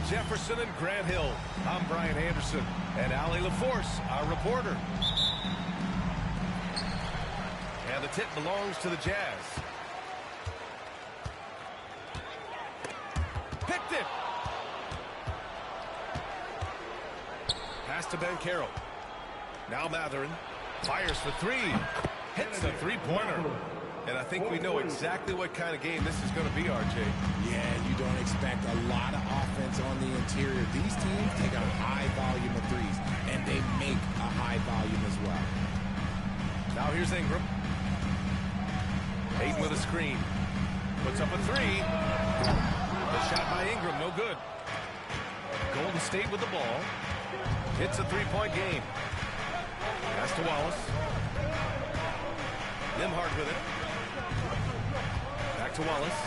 Jefferson and Grant Hill. I'm Brian Anderson, and Allie LaForce, our reporter. And the tip belongs to the Jazz. Picked it. Pass to Banchero. Now Mathurin fires for three. Hits the three-pointer. And I think we know exactly what kind of game this is going to be, RJ. Yeah, you don't expect a lot of offense on the interior. These teams take a high volume of threes, and they make a high volume as well. Now here's Ingram. Ayton with a screen. Puts up a three. The shot by Ingram, no good. Golden State with the ball. Hits a three-point game. Pass to Wallace. Nembhard with it. Back to Wallace.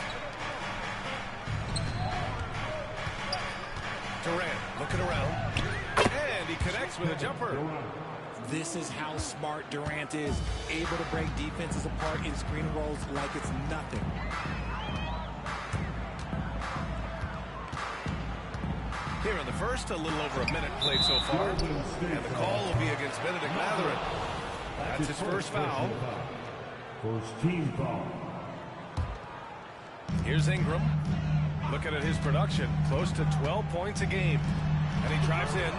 Durant looking around. And he connects with a jumper. This is how smart Durant is. Able to break defenses apart in screen rolls like it's nothing. Here in the first, a little over a minute played so far. And the call will be against Benedict Mathurin. That's his first foul. First team foul. Here's Ingram. Looking at his production. Close to 12 points a game. And he drives in.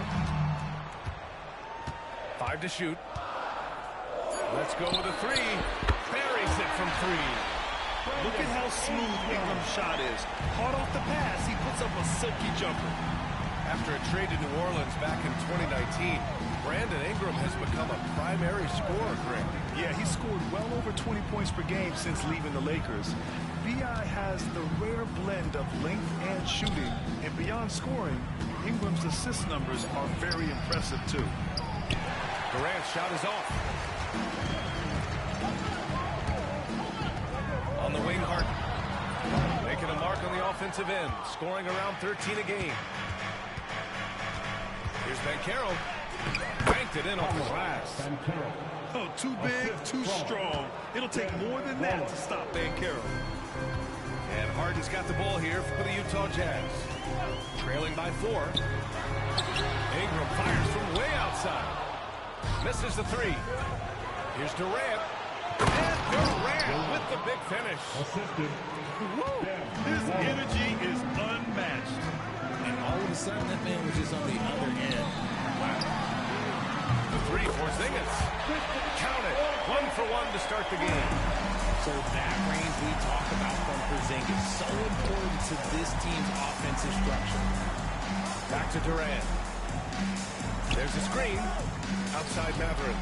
5 to shoot. Let's go with a three. Buries it from three. Look at how smooth Ingram's shot is. Caught off the pass, he puts up a silky jumper. After a trade to New Orleans back in 2019, Brandon Ingram has become a primary scorer, Greg. Yeah, he scored well over 20 points per game since leaving the Lakers. B.I. has the rare blend of length and shooting, and beyond scoring, Ingram's assist numbers are very impressive too. Durant's shot is off. On the wing, Harden. Making a mark on the offensive end, scoring around 13 a game. Here's Banchero. Banked it in off the glass. Oh, too big, too strong. It'll take more than that to stop Banchero. And Harden's got the ball here for the Utah Jazz. Trailing by 4. Ingram fires from way outside. Misses the three. Here's Durant. And Durant with the big finish. His energy is unmatched. And all of a sudden, that man was just on the other end. Wow. The three for Porzingis. Count it. 1 for 1 to start the game. So that range we talk about from Porzingis, so important to this team's offensive structure. Back to Durant. There's a screen. Outside Mathurin.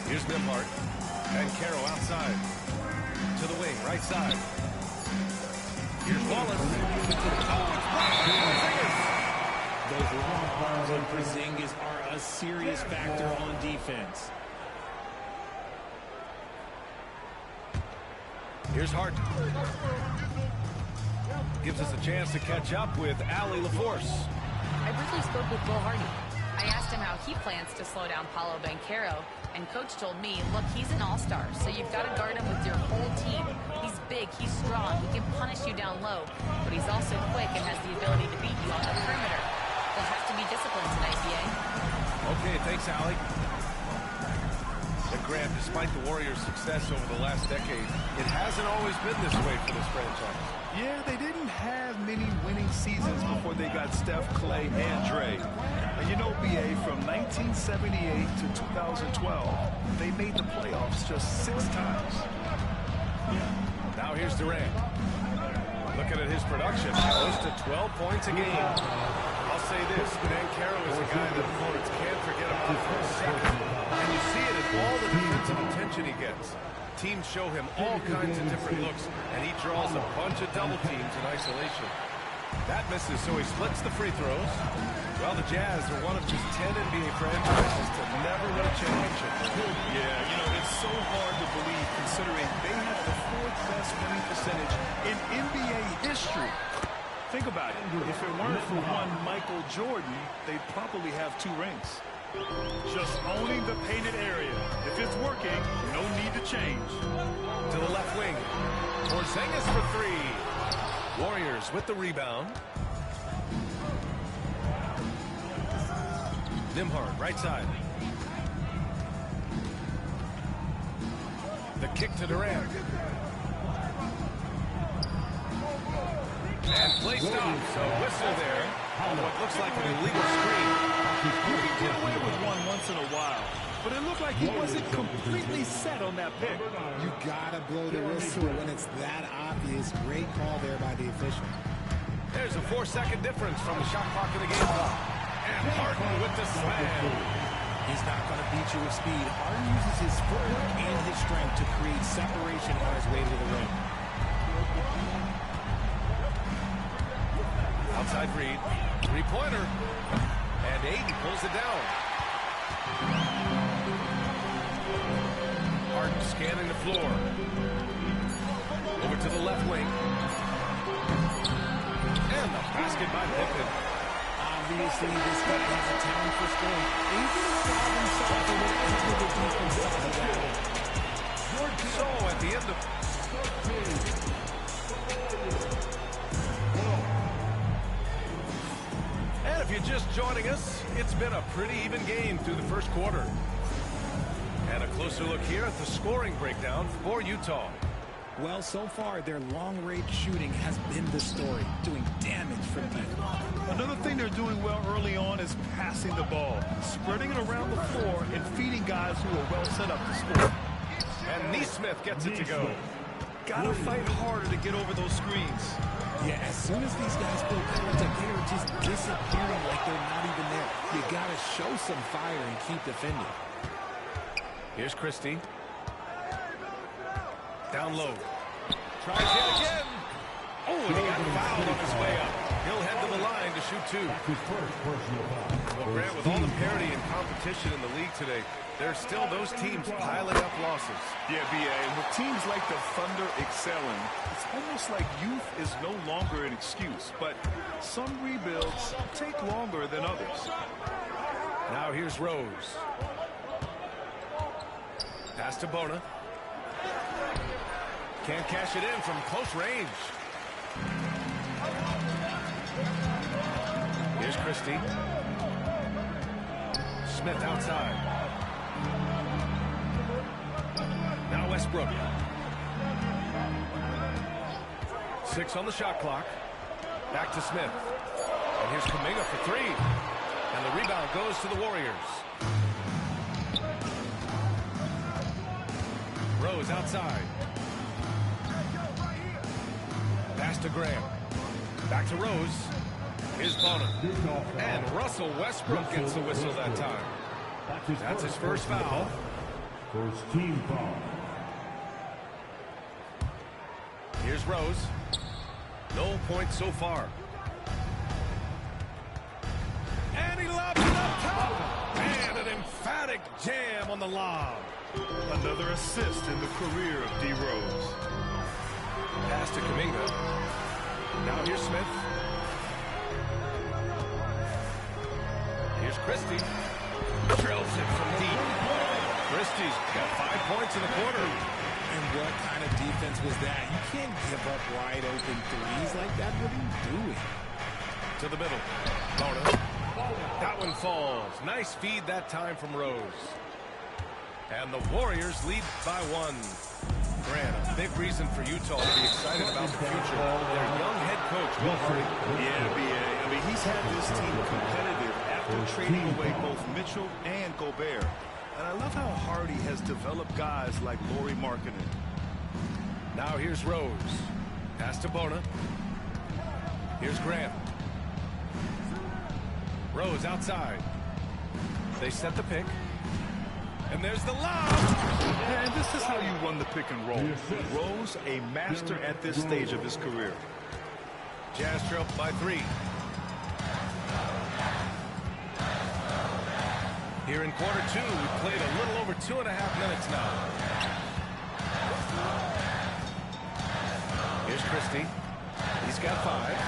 Here's Nembhard. Banchero outside. To the wing, right side. Here's Wallace. Oh, it's blocked. Those long balls on Porzingis are a serious factor on defense. Here's Harden. Gives us a chance to catch up with Allie LaForce. I briefly spoke with Will Hardy. I asked him how he plans to slow down Paolo Banchero, and Coach told me, look, he's an all-star, so you've got to guard him with your whole team. He's big, he's strong, he can punish you down low, but he's also quick and has the ability to beat you on the perimeter. They'll have to be disciplined tonight, BA. Okay, thanks, Allie. And Grant, despite the Warriors' success over the last decade, it hasn't always been this way for this franchise. Yeah, they didn't have many winning seasons before they got Steph, Clay, and Dre. And you know, BA, from 1978 to 2012, they made the playoffs just 6 times. Now here's Durant. Looking at his production, close to 12 points a game. I'll say this, Banchero is a guy that opponents can't forget about for a second. And you see it in all the defensive attention he gets. Teams show him all kinds of different looks, and he draws a bunch of double teams in isolation. That misses, so he splits the free throws. Well, the Jazz are one of just 10 NBA franchises to never win a championship. Yeah, you know, it's so hard to believe considering they have the 4th best winning percentage in NBA history. Think about it. If it weren't for one Michael Jordan, they'd probably have 2 rings. Just owning the painted area. If it's working, no need to change. To the left wing. Porzingis for 3. Warriors with the rebound. Nembhard, right side. The kick to Durant. And play stop. So whistle there on what looks like an illegal screen. You can get away with one once in a while, but it looked like he wasn't completely set on that pick. You gotta blow the whistle when it's that obvious. Great call there by the official. There's a 4-second difference from the shot clock in the game clock. And Harden with the slam. He's not going to beat you with speed. Harden uses his footwork and his strength to create separation on his way to the rim. Outside Reed. Three-pointer. And Ayton pulls it down. Harden scanning the floor. Over to the left wing. And the basket by Pippen. Obviously, this guy has a talent for scoring. Ayton solved himself for whatever the defense saw he got in. So at the end of... And if you're just joining us, it's been a pretty even game through the first quarter. And a closer look here at the scoring breakdown for Utah. Well, so far, their long-range shooting has been the story, doing damage from deep. Another thing they're doing well early on is passing the ball, spreading it around the floor and feeding guys who are well set up to score. And Nesmith gets it to go. Gotta fight harder to get over those screens. Yeah, as soon as these guys build contact, they are just disappearing like they're not even there. You gotta show some fire and keep defending. Here's Christie. Down low. Tries yet again. Oh, and he got fouled on his way up. He'll head to the line to shoot two. Well, Grant, with all the parity and competition in the league today, there's still those teams piling up losses. Yeah, B.A., and with teams like the Thunder excelling, it's almost like youth is no longer an excuse, but some rebuilds take longer than others. Now here's Rose. Pass to Bona. Can't cash it in from close range. Here's Christie. Smith outside. Now Westbrook. 6 on the shot clock. Back to Smith. And here's Kuminga for 3. And the rebound goes to the Warriors. Rose outside. Pass to Graham. Back to Rose. Here's Bona. And Russell Westbrook gets the whistle that time. That's his first foul. First team foul. Here's Rose. No points so far. And he lobs it up top. And an emphatic jam on the lob. Another assist in the career of D. Rose. Pass to Kuminga. Now here's Smith. Here's Christie. Drills it from deep. Christie's got 5 points in the quarter. And what kind of defense was that? You can't give up wide open threes like that. What are you doing? To the middle. Bona. That one falls. Nice feed that time from Rose. And the Warriors lead by 1. Grant, a big reason for Utah to be excited about the future. Their young head coach, Will Hardy. Yeah, B.A. I mean, he's had this team competitive after trading away both Mitchell and Gobert. And I love how Hardy has developed guys like Lauri Markkanen. Now here's Rose. Pass to Bona. Here's Grant. Rose outside. They set the pick. And there's the lob. And this is how you run the pick and roll. Rose, a master at this stage of his career. Jazz trail by 3. Here in quarter 2, we've played a little over 2.5 minutes now. Here's Christie. He's got 5.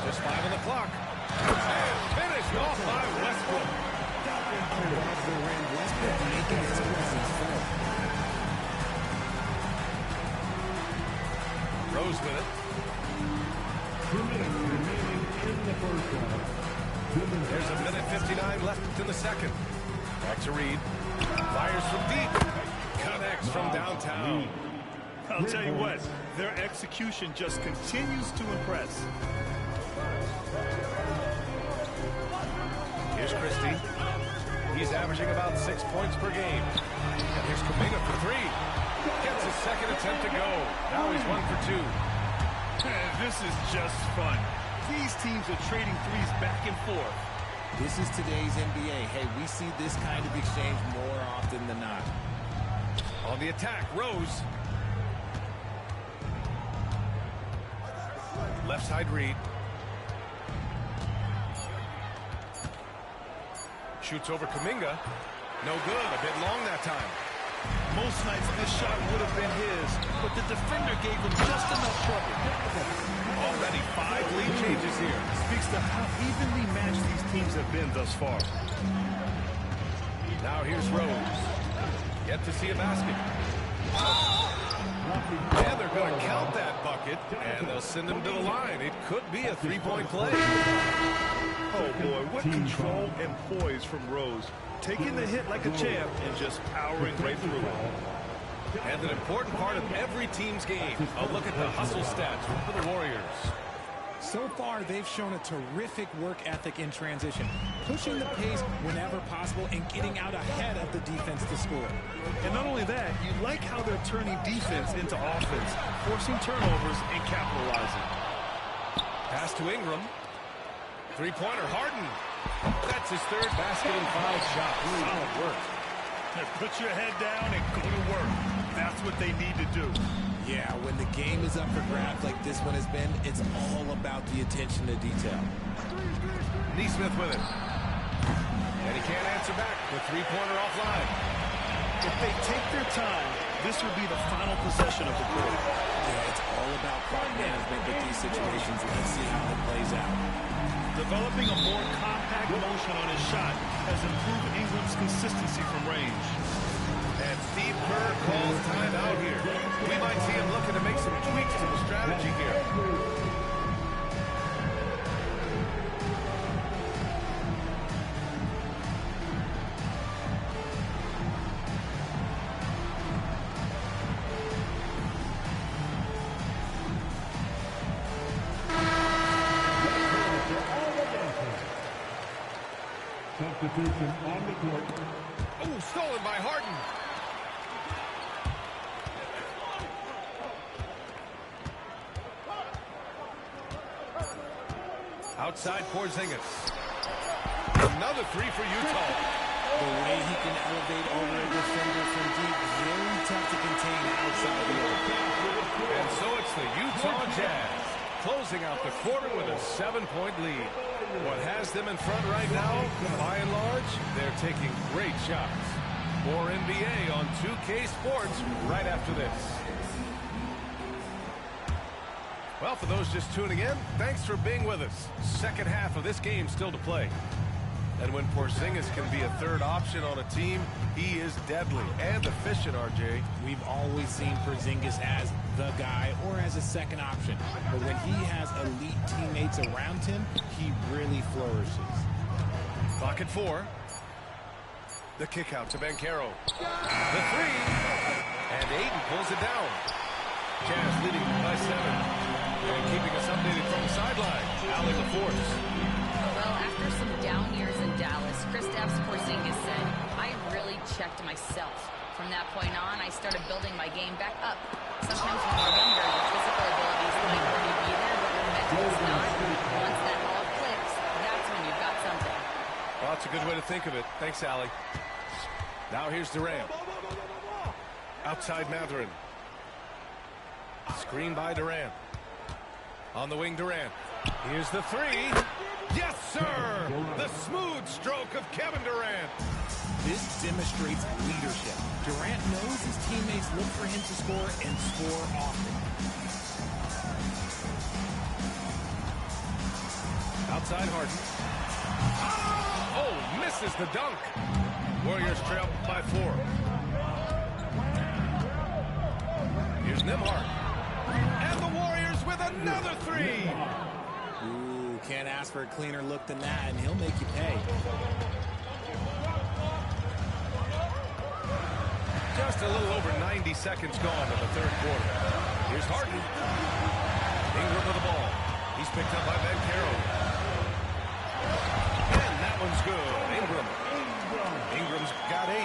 Just 5 on the clock. And finished off by Westbrook. Westbrook making his presence felt. Rose with it. 2 minutes remaining in the first half. There's a minute 59 left in the second. Back to Reed. Fires from deep. Connects from downtown. I'll tell you what, their execution just continues to impress. Here's Christie. He's averaging about 6 points per game. And here's Kuminga for three. Gets his second attempt to go. Now he's 1 for 2. This is just fun. These teams are trading threes back and forth. This is today's NBA. Hey, we see this kind of exchange more often than not. On the attack, Rose. Left side, Reed. Shoots over Kuminga. No good. A bit long that time. Most nights this shot would have been his, but the defender gave him just enough trouble. Already 5 lead changes here. Speaks to how evenly matched these teams have been thus far. Now here's Rose. Yet to see a basket. And they're going to count that bucket, and they'll send him to the line. It could be a 3-point play. Oh, boy, what control and poise from Rose. Taking the hit like a champ and just powering right through it. And an important part of every team's game. A look at the hustle stats for the Warriors. So far, they've shown a terrific work ethic in transition, pushing the pace whenever possible and getting out ahead of the defense to score. And not only that, you like how they're turning defense into offense, forcing turnovers and capitalizing. Pass to Ingram. Three-pointer, Harden. That's his third basket and 5 shots. Solid work. Put your head down and go to work. That's what they need to do. Yeah, when the game is up for grabs like this one has been, it's all about the attention to detail. Neesmith with it. And he can't answer back. The three-pointer offline. If they take their time, this will be the final possession of the quarter. Yeah, it's all about clock management with these situations. Let's see how it plays out. Developing a more compact motion on his shot has improved Ingram's consistency from range. And Steve Kerr calls timeout here. We might see him looking to make some tweaks to the strategy here. Substitution on the court. Oh, stolen by Harden. Outside Porzingis. Another three for Utah. The way he can elevate over a defender from deep, very tough to contain outside the arc. And so it's the Utah Jazz closing out the quarter with a 7-point lead. What has them in front right now, by and large, they're taking great shots. More NBA on 2K Sports right after this. Well, for those just tuning in, thanks for being with us. Second half of this game still to play. And when Porzingis can be a third option on a team, he is deadly and efficient, RJ. We've always seen Porzingis as the guy or as a second option. But when he has elite teammates around him, he really flourishes. Clock at 4. The kick out to Banchero. The three. And Ayton pulls it down. Jazz leading by 7. And keeping us updated from the sideline, Allie LaForce. Well, after some down years in Dallas, Kristaps Porzingis said, I really checked myself. From that point on, I started building my game back up. Sometimes when you're younger, your physical abilities might already be there, but your mental's not. Once that all clicks, that's when you've got something. Well, that's a good way to think of it. Thanks, Allie. Now here's Durant. Outside Mathurin. Screen by Durant. On the wing, Durant. Here's the three. Yes, sir! The smooth stroke of Kevin Durant. This demonstrates leadership. Durant knows his teammates look for him to score and score often. Outside Harden. Oh, misses the dunk. Warriors trail by 4. Here's Nembhard. And the Warriors with another three. Ooh, can't ask for a cleaner look than that, and he'll make you pay. Just a little over 90 seconds gone in the third quarter. Here's Harden. Ingram with the ball. He's picked up by Banchero. And that one's good. Ingram. Ingram's got 8.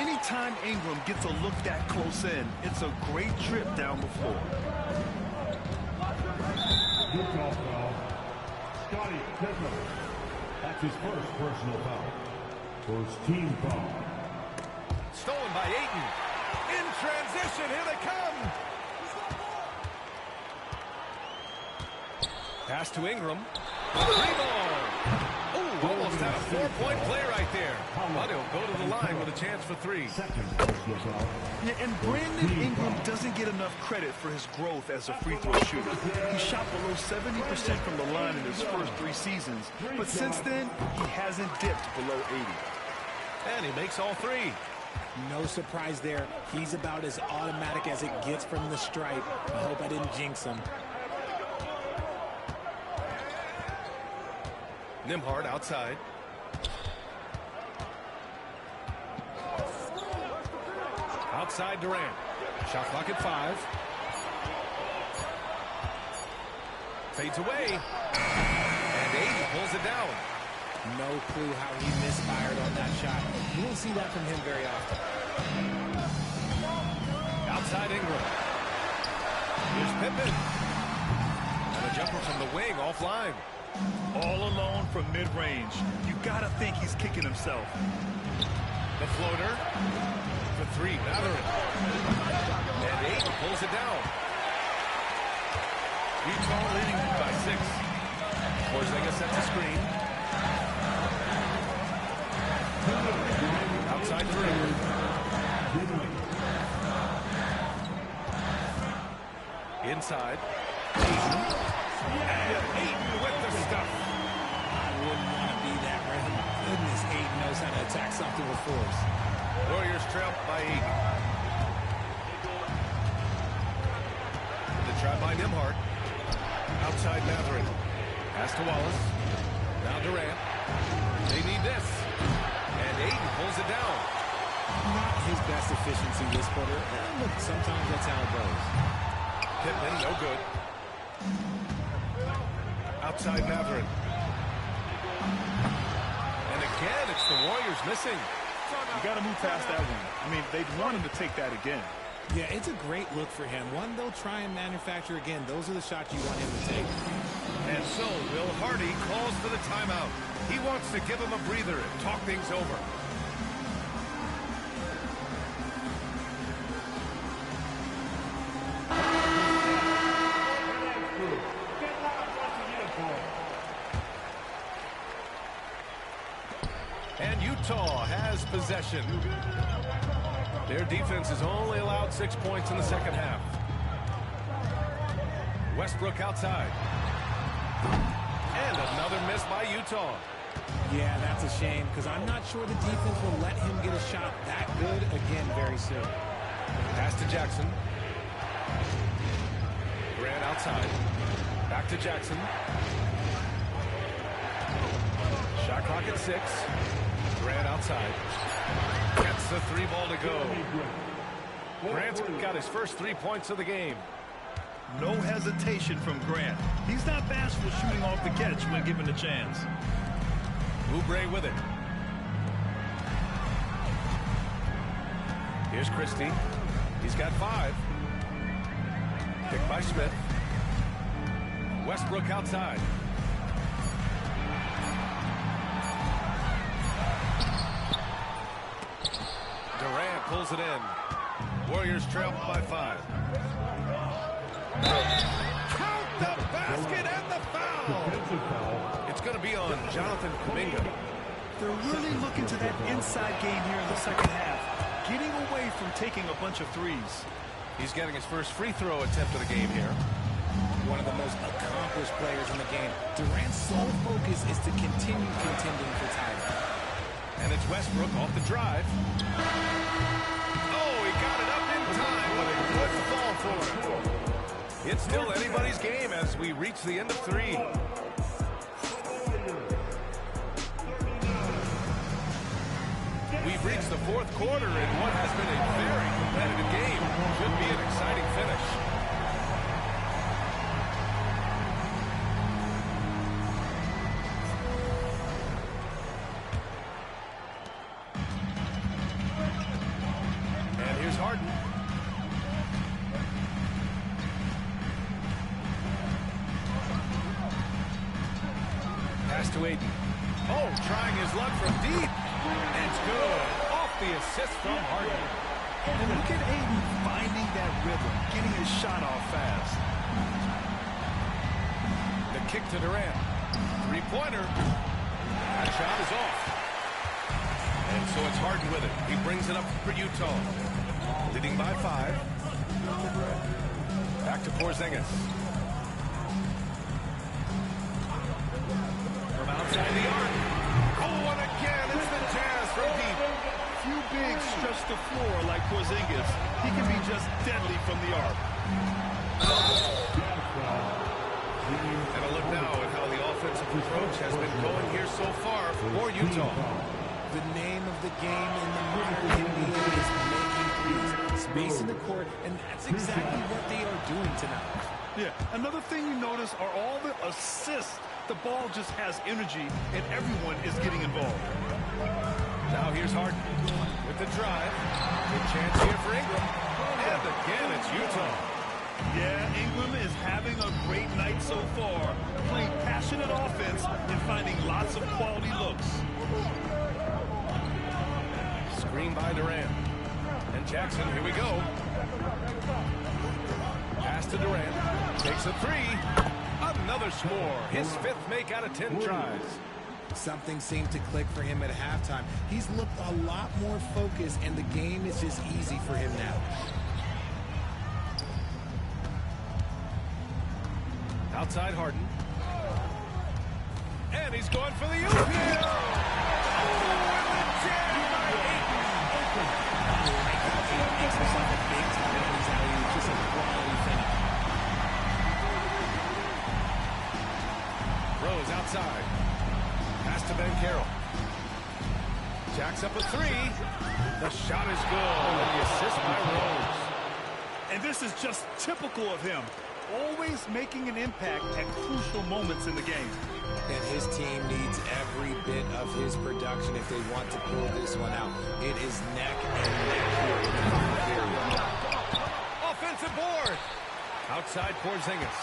Anytime Ingram gets a look that close in, it's a great trip down the floor. Good call, foul. Scottie Pippen. That's his first personal foul. First team foul. Stolen by Ayton. In transition, here they come. Pass to Ingram. Rebound. Ooh, almost had a 4-point play right there. But he'll go to the line with a chance for 3. Second personal foul. Yeah, and Brandon Ingram doesn't get enough credit for his growth as a free throw shooter. He shot below 70% from the line in his first 3 seasons, but since then, he hasn't dipped below 80. And he makes all 3. No surprise there. He's about as automatic as it gets from the stripe. I hope I didn't jinx him. Nembhard outside. Outside Durant. Shot clock at 5. Fades away. And Ayton pulls it down. No clue how he misfired on that shot. You won't see that from him very often. Outside Ingram. Here's Pippen. And a jumper from the wing offline. All alone from mid-range. You gotta think he's kicking himself. The floater. For 3, Mathurin. And Ayton pulls it down. Utah leading by 6. Porzingis sets a screen. Outside 3. Inside. Ayton with the stuff. I wouldn't want to be that rhythm. Goodness, Ayton knows how to attack something with force. Warriors trail by 8. The try by Nembhard. Outside Mathurin. Pass to Wallace. Now Durant. They need this. And Ayton pulls it down. Not his best efficiency this quarter. Look, sometimes that's how it goes. Pittman, no good. Outside Mathurin. And again, it's the Warriors missing. You got to move past that one. I mean, they'd want him to take that again. Yeah, it's a great look for him. One they'll try and manufacture again. Those are the shots you want him to take. And so Will Hardy calls for the timeout. He wants to give him a breather and talk things over. And Utah has possession. Their defense has only allowed 6 points in the second half. Westbrook outside. And another miss by Utah. Yeah, that's a shame because I'm not sure the defense will let him get a shot that good again very soon. Pass to Jackson. Grant outside. Back to Jackson. Shot clock at 6. Grant outside. Gets the 3 ball to go. Grant's got his first 3 points of the game. No hesitation from Grant. He's not bashful shooting off the catch when given the chance. Oubre with it. Here's Christie. He's got 5. Picked by Smith. Westbrook outside. Durant pulls it in. Warriors trail by 5. Count the basket and the foul. It's going to be on Jonathan Kuminga. They're really looking to that inside game here in the second half, getting away from taking a bunch of threes. He's getting his first free throw attempt of the game here. One of the most accomplished players in the game. Durant's sole focus is to continue contending for titles. And it's Westbrook off the drive. Oh, he got it up in time, but a good fall for him. It's still anybody's game as we reach the end of 3. We've reached the 4th quarter in what has been a very competitive game. Should be an exciting finish. And here's Harden. Pass to Ayton. Oh, trying his luck from deep. It's good. Off the assist from Harden. And look at Ayton finding that rhythm, getting his shot off fast. The kick to Durant. Three-pointer. That shot is off. And so it's Harden with it. He brings it up for Utah. Leading by 5. Back to Porzingis. From outside the arc. Oh, and again, it's the Jazz from deep. Few bigs stretch the floor like Porzingis. He can be just deadly from the arc. And a look now at how the offensive approach has been going here so far for Utah. The name of the game in the modern NBA is making threes. Space in the court, and that's exactly what they are doing tonight. Yeah, another thing you notice are all the assists. The ball just has energy, and everyone is getting involved. Now here's Harden with the drive. Good chance here for Ingram. And again, it's Utah. Yeah, Ingram is having a great night so far, playing passionate offense and finding lots of quality looks. Screen by Durant. And Jackson, here we go. Pass to Durant. Takes a 3. Another score. His 5th make out of 10 tries. Something seemed to click for him at halftime. He's looked a lot more focused, and the game is just easy for him now. Outside Harden. And he's going for the oop. Oh, and the jam by Ayton. Makes himself a big time in these alley-oops. Just a quality finish. Rose outside. Pass to Ben Carroll. Jacks up a 3. The shot is good. And the assist by Rose. And this is just typical of him. Always making an impact at crucial moments in the game. And his team needs every bit of his production if they want to pull this one out. It is neck and neck here in the final period. Offensive board. Outside Porzingis.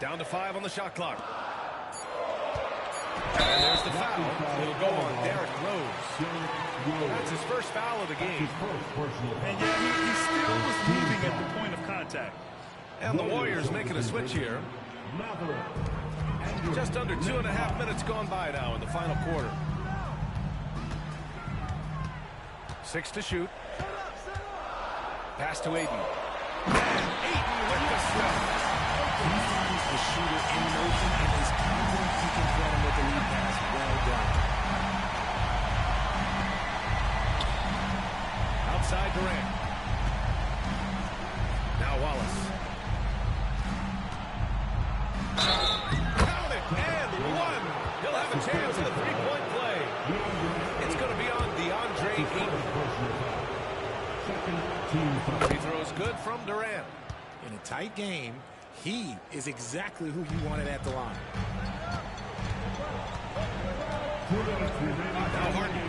Down to 5 on the shot clock. And there's the foul. It'll go on Derrick Rose. That's his first foul of the game. And yet he still was moving at the point of contact. And the Warriors making a switch here. Just under 2.5 minutes gone by now in the final quarter. 6 to shoot. Pass to Ayton. And Ayton with the stuff. He finds the shooter in motion and is confident he can thread him with the lead pass. Well done. Outside Durant. Now Wallace. Count it, and 1. He'll have a chance at a 3-point play. It's going to be on DeAndre Ayton. Free throws good from Durant. In a tight game, he is exactly who you wanted at the line. Now Harden.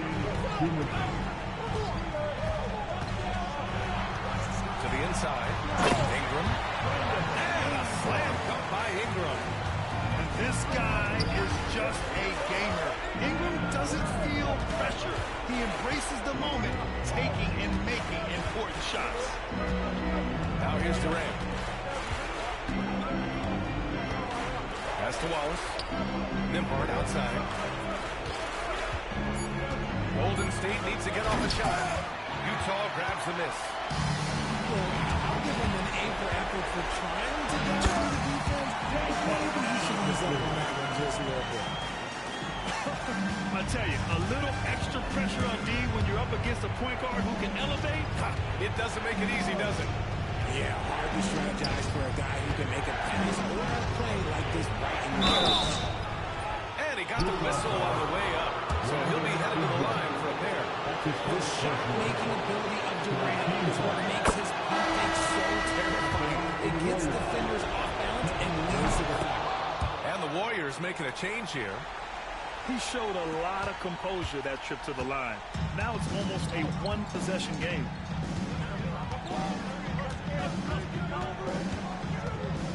To the inside. Ingram. And a slam cut by Ingram. And this guy is just a gamer. Ingram doesn't feel pressure. He embraces the moment, taking and making important shots. Now here's Durant. Pass to Wallace. Nembhard outside. Golden State needs to get off the shot. Utah grabs the miss. I'll give him an A for effort for trying to get through the defense. Maybe he should use up on that one just a little bit. I tell you, a little extra pressure on D when you're up against a point guard who can elevate. It doesn't make it easy, does it? Yeah, hard to strategize for a guy who can make a pass or a play like this right in your face. And he got the whistle on the way up, so he'll be headed to the line for a pair. The shot-making ability of Durant is what makes his defense so terrifying. It gets defenders off balance and leads to the foul. And the Warriors making a change here. He showed a lot of composure that trip to the line. Now it's almost a one-possession game.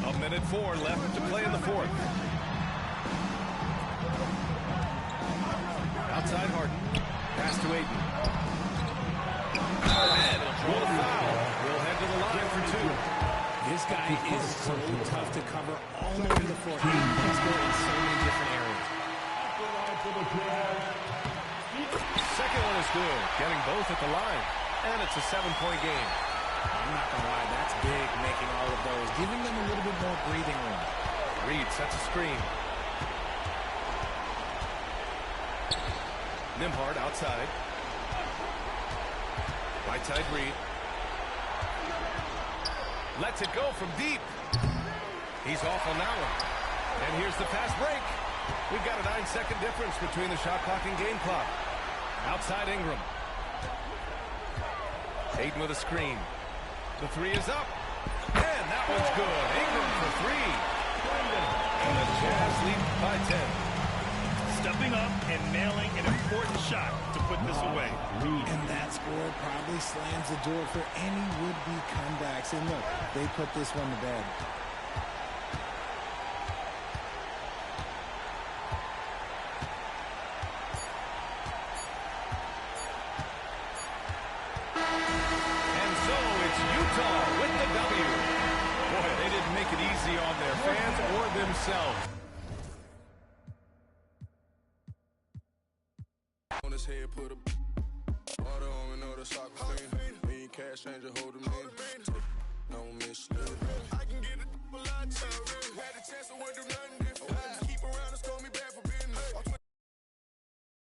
A minute 4 left to play in the fourth. Outside Harden. Pass to Ayton. And he'll draw the foul. We'll head to the line for 2. This guy is so tough to cover all over the floor. He's good in so many different areas. Second one is good. Getting both at the line. And it's a 7-point game. I'm not going to lie, that's big, making all of those, giving them a little bit more breathing room. Reed sets a screen. Nembhard outside. Right-side Reed. Lets it go from deep. He's off on that one. And here's the fast break. We've got a 9-second difference between the shot clock and game clock. Outside Ingram. Ayton with a screen. The three is up. And that one's good. Ingram for 3. And the Jazz lead by 10. Stepping up and nailing an important shot to put this away. And that score probably slams the door for any would-be comebacks. And look, they put this one to bed. And so it's Utah with the W. Boy, they didn't make it easy on their fans or themselves. On his head, put a water on another soccer fiend. Me and cash changer, hold him in. On me.